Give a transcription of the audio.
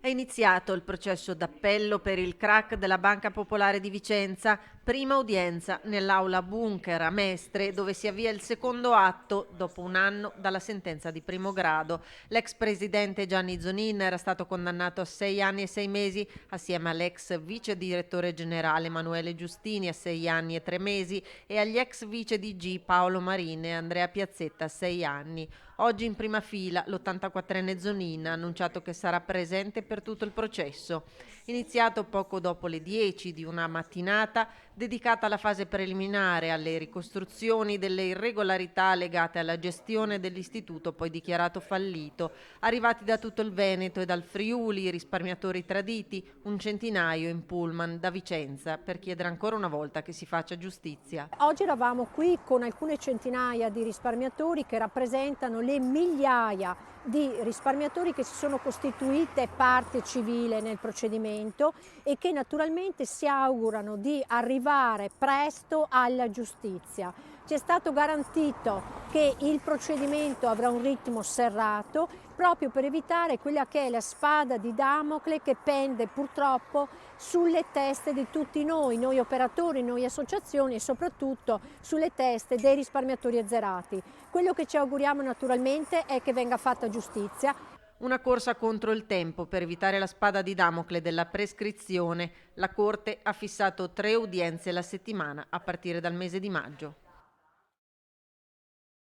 È iniziato il processo d'appello per il crack della Banca Popolare di Vicenza, prima udienza nell'aula bunker a Mestre, dove si avvia il secondo atto dopo un anno dalla sentenza di primo grado. L'ex presidente Gianni Zonin era stato condannato a 6 anni e 6 mesi, assieme all'ex vice direttore generale Emanuele Giustini a 6 anni e 3 mesi e agli ex vice DG Paolo Marin e Andrea Piazzetta a 6 anni. Oggi in prima fila l'84enne Zonin ha annunciato che sarà presente per tutto il processo, iniziato poco dopo le 10 di una mattinata dedicata alla fase preliminare, alle ricostruzioni delle irregolarità legate alla gestione dell'istituto poi dichiarato fallito, arrivati da tutto il Veneto e dal Friuli, risparmiatori traditi, un centinaio in pullman da Vicenza per chiedere ancora una volta che si faccia giustizia. Oggi eravamo qui con alcune centinaia di risparmiatori che rappresentano le migliaia di risparmiatori che si sono costituite parte civile nel procedimento e che naturalmente si augurano di arrivare presto alla giustizia. Ci è stato garantito che il procedimento avrà un ritmo serrato proprio per evitare quella che è la spada di Damocle che pende purtroppo sulle teste di tutti noi operatori, noi associazioni e soprattutto sulle teste dei risparmiatori azzerati. Quello che ci auguriamo naturalmente è che venga fatta giustizia. Una corsa contro il tempo per evitare la spada di Damocle della prescrizione. La Corte ha fissato 3 udienze la settimana a partire dal mese di maggio.